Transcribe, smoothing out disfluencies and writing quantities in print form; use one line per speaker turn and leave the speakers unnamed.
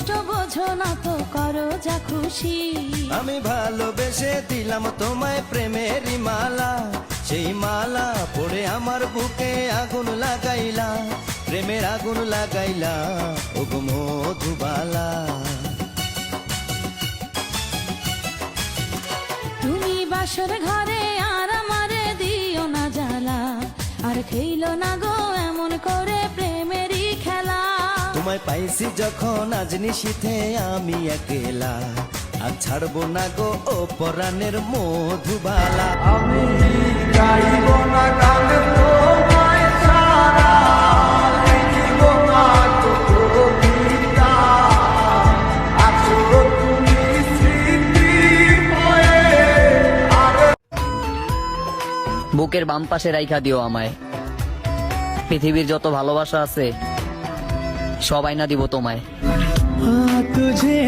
কষ্ট বোঝো না তো, করো যা খুশি।
আমি ভালোবেসে দিলাম তোমায় প্রেমেরই মালা, সেই মালা পড়ে আমার বুকে আগুন লাগাইলা, প্রেমের আগুন লাগাইলা ওগো মধুবালা।
তুমি বাসর ঘরে আর আমারে দিও না জ্বালা, আর খেইলো না গো এমন করে প্রেমেরই খেলা।
তোমায় পাইছি যখন আজ নিশীথে আমি একেলা, আর ছাড়বো না গো ও পরাণের মধুবালা।
আমি গাইব না গান তোমায় ছাড়া, লিখিব না তো কবিতা। আছো তুমি স্মৃতি হয়ে আর
বুকের বাম পাশে রাইখা দিও আমায়, পৃথিবীর যত ভালোবাসা আছে সবাই না দিব তোমায়।
তুঝে